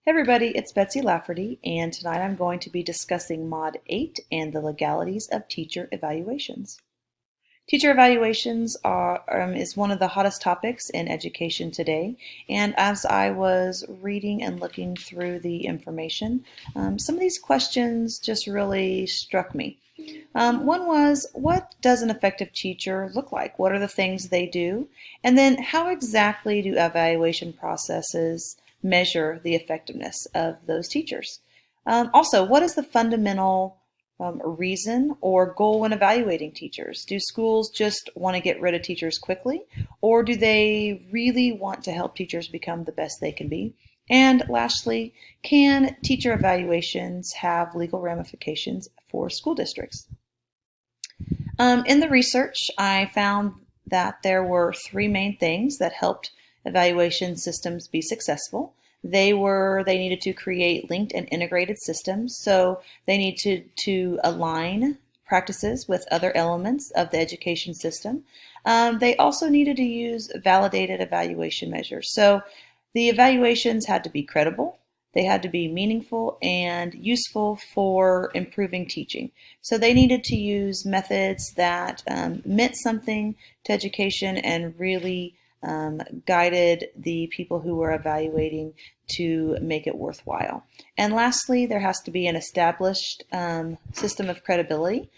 Hey everybody, it's Betsy Lafferty, and tonight I'm going to be discussing Mod 8 and the legalities of teacher evaluations. Teacher evaluations is one of the hottest topics in education today, and as I was reading and looking through the information, some of these questions just really struck me. One was, what does an effective teacher look like? What are the things they do? And then how exactly do evaluation processes measure the effectiveness of those teachers? Also, what is the fundamental reason or goal when evaluating teachers? Do schools just want to get rid of teachers quickly, or do they really want to help teachers become the best they can be? And lastly, can teacher evaluations have legal ramifications for school districts? In the research, I found that there were three main things that helped evaluation systems be successful. They needed to create linked and integrated systems, so they needed to align practices with other elements of the education system. They also needed to use validated evaluation measures. So the evaluations had to be credible, they had to be meaningful and useful for improving teaching. So they needed to use methods that meant something to education and really guided the people who were evaluating to make it worthwhile. And lastly, there has to be an established system of credibility.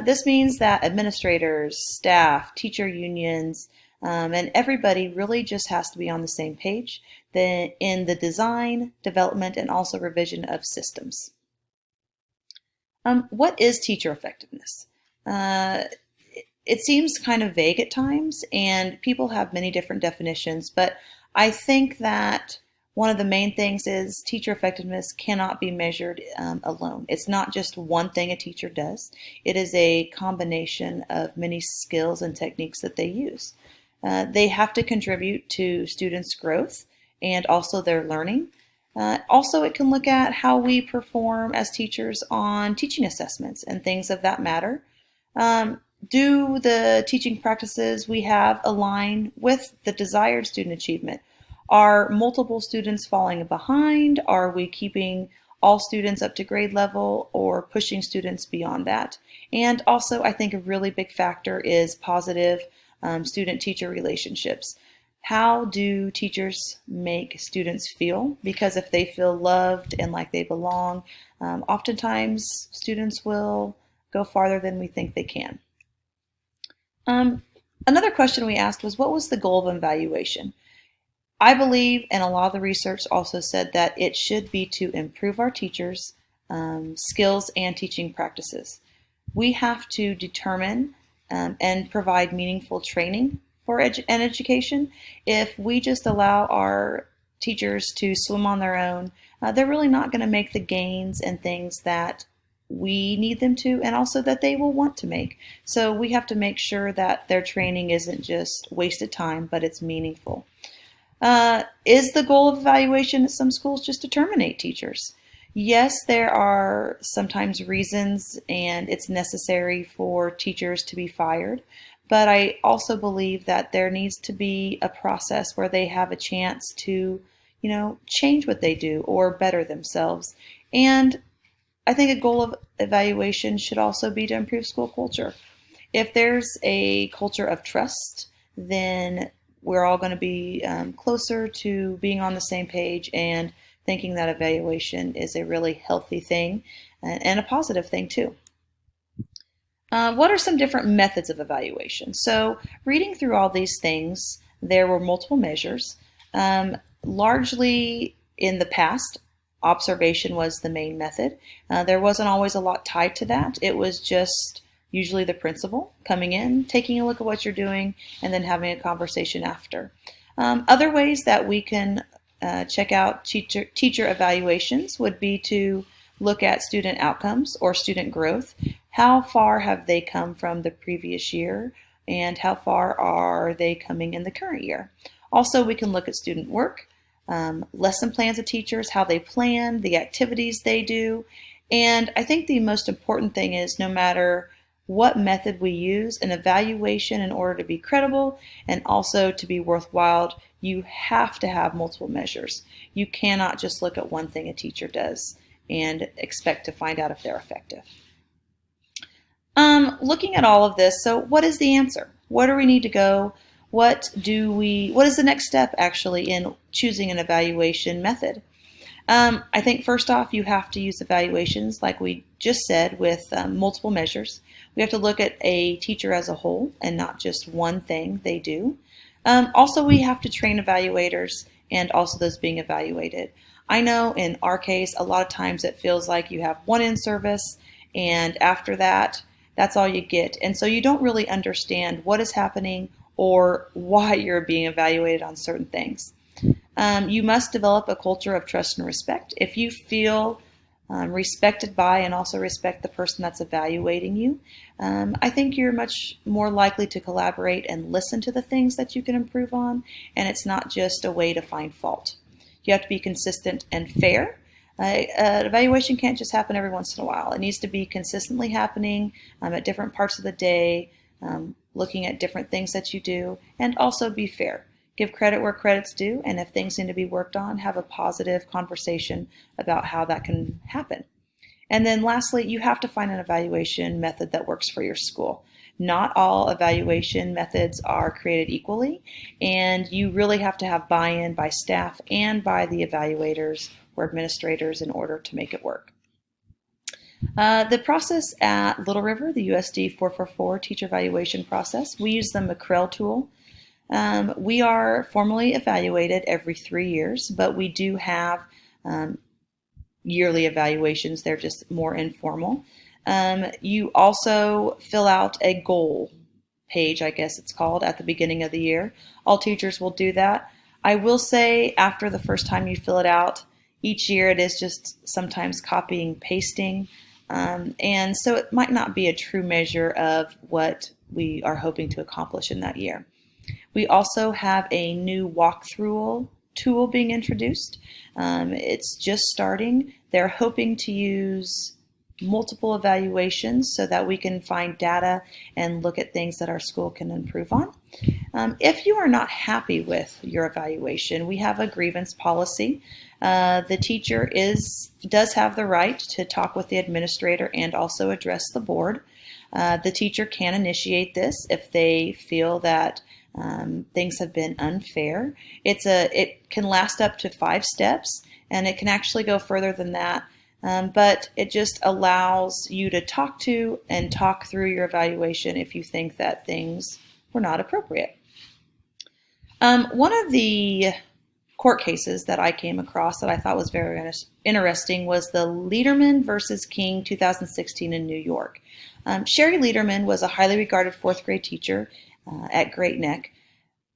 This means that administrators, staff, teacher unions, and everybody really just has to be on the same page in the design, development, and also revision of systems. What is teacher effectiveness? It seems kind of vague at times, and people have many different definitions, but I think that one of the main things is teacher effectiveness cannot be measured alone. It's not just one thing a teacher does. It is a combination of many skills and techniques that they use. They have to contribute to students' growth and also their learning. Also, it can look at how we perform as teachers on teaching assessments and things of that matter. Do the teaching practices we have align with the desired student achievement? Are multiple students falling behind? Are we keeping all students up to grade level or pushing students beyond that? And also, I think a really big factor is positive student-teacher relationships. How do teachers make students feel? Because if they feel loved and like they belong, oftentimes students will go farther than we think they can. Another question we asked was, what was the goal of evaluation? I believe, and a lot of the research also said that it should be to improve our teachers' skills and teaching practices. We have to determine and provide meaningful training for education. If we just allow our teachers to swim on their own, they're really not going to make the gains and things that we need them to, and also that they will want to make. So we have to make sure that their training isn't just wasted time, but it's meaningful. Is the goal of evaluation at some schools just to terminate teachers? Yes, there are sometimes reasons and it's necessary for teachers to be fired, but I also believe that there needs to be a process where they have a chance to, change what they do or better themselves. And I think a goal of evaluation should also be to improve school culture. If there's a culture of trust, then we're all going to be closer to being on the same page and thinking that evaluation is a really healthy thing and a positive thing too. What are some different methods of evaluation? So reading through all these things, there were multiple measures. Largely in the past, observation was the main method. There wasn't always a lot tied to that. It was just usually the principal coming in, taking a look at what you're doing, and then having a conversation after. Other ways that we can check out teacher evaluations would be to look at student outcomes or student growth. How far have they come from the previous year, and how far are they coming in the current year? Also, we can look at student work, lesson plans of teachers, how they plan, the activities they do. And I think the most important thing is no matter what method we use. An evaluation, in order to be credible and also to be worthwhile, you have to have multiple measures. You cannot just look at one thing a teacher does and expect to find out if they're effective. Looking at all of this, so what is the answer? Where do we need to go? What is the next step actually in choosing an evaluation method? I think first off, you have to use evaluations, like we just said, with multiple measures. We have to look at a teacher as a whole and not just one thing they do. Also, we have to train evaluators and also those being evaluated. I know in our case, a lot of times it feels like you have one in-service, and after that, that's all you get. And so you don't really understand what is happening or why you're being evaluated on certain things. You must develop a culture of trust and respect. If you feel respected by and also respect the person that's evaluating you, I think you're much more likely to collaborate and listen to the things that you can improve on, and it's not just a way to find fault. You have to be consistent and fair. An evaluation can't just happen every once in a while. It needs to be consistently happening at different parts of the day, looking at different things that you do, and also be fair. Give credit where credit's due, and if things need to be worked on, have a positive conversation about how that can happen. And then lastly, you have to find an evaluation method that works for your school. Not all evaluation methods are created equally, and you really have to have buy-in by staff and by the evaluators or administrators in order to make it work. The process at Little River, the USD 444 teacher evaluation process, we use the McCrell tool. We are formally evaluated every 3 years, but we do have yearly evaluations. They're just more informal. You also fill out a goal page, I guess it's called, at the beginning of the year. All teachers will do that. I will say after the first time you fill it out, each year it is just sometimes copying, pasting, and so it might not be a true measure of what we are hoping to accomplish in that year. We also have a new walkthrough tool being introduced. It's just starting. They're hoping to use multiple evaluations so that we can find data and look at things that our school can improve on. If you are not happy with your evaluation, we have a grievance policy. The teacher does have the right to talk with the administrator and also address the board. The teacher can initiate this if they feel that things have been unfair. It can last up to 5 steps, and it can actually go further than that. But it just allows you to talk through your evaluation if you think that things were not appropriate. One of the court cases that I came across that I thought was very interesting was the Lederman versus King 2016 in New York. Sherry Lederman was a highly regarded 4th grade teacher at Great Neck.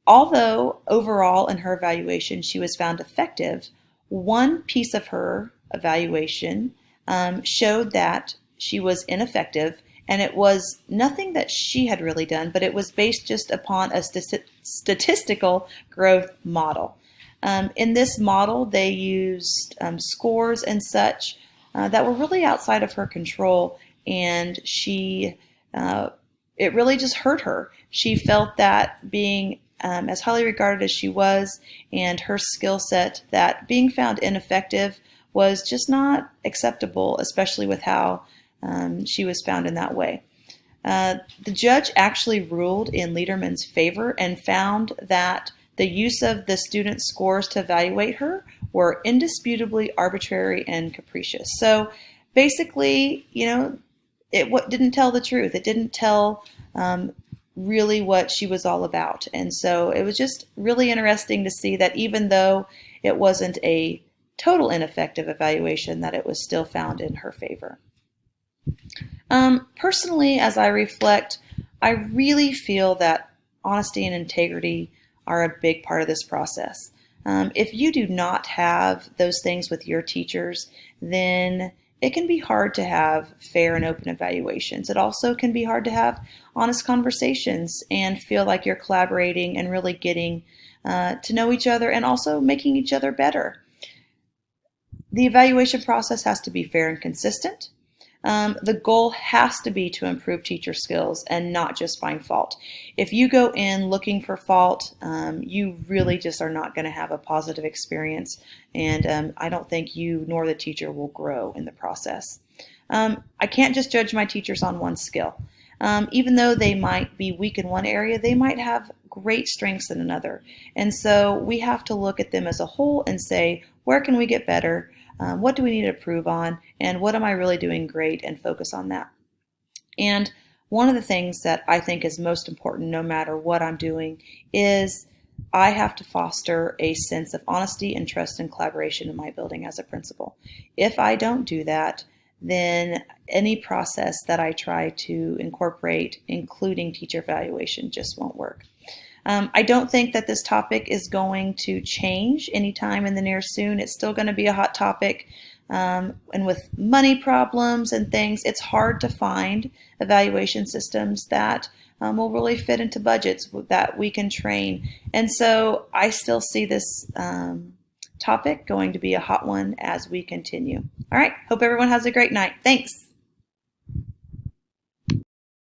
Although overall in her evaluation she was found effective, one piece of her evaluation showed that she was ineffective, and it was nothing that she had really done, but it was based just upon a statistical growth model. In this model, they used scores and such that were really outside of her control, and it really just hurt her. She felt that being as highly regarded as she was and her skill set, that being found ineffective was just not acceptable, especially with how she was found in that way. The judge actually ruled in Lederman's favor and found that the use of the student's scores to evaluate her were indisputably arbitrary and capricious. So basically, it didn't tell the truth. It didn't tell really what she was all about. And so it was just really interesting to see that even though it wasn't a total ineffective evaluation, that it was still found in her favor. Personally, as I reflect, I really feel that honesty and integrity are a big part of this process. If you do not have those things with your teachers, then it can be hard to have fair and open evaluations. It also can be hard to have honest conversations and feel like you're collaborating and really getting to know each other and also making each other better. The evaluation process has to be fair and consistent. The goal has to be to improve teacher skills and not just find fault. If you go in looking for fault, you really just are not going to have a positive experience, and I don't think you nor the teacher will grow in the process. I can't just judge my teachers on one skill. Even though they might be weak in one area, they might have great strengths in another. And so we have to look at them as a whole and say, where can we get better? What do we need to improve on? And what am I really doing great? And focus on that. And one of the things that I think is most important, no matter what I'm doing, is I have to foster a sense of honesty and trust and collaboration in my building as a principal. If I don't do that, then any process that I try to incorporate, including teacher evaluation, just won't work. I don't think that this topic is going to change anytime in the near soon. It's still going to be a hot topic. And with money problems and things, it's hard to find evaluation systems that will really fit into budgets that we can train. And so I still see this topic going to be a hot one as we continue. All right, hope everyone has a great night. Thanks.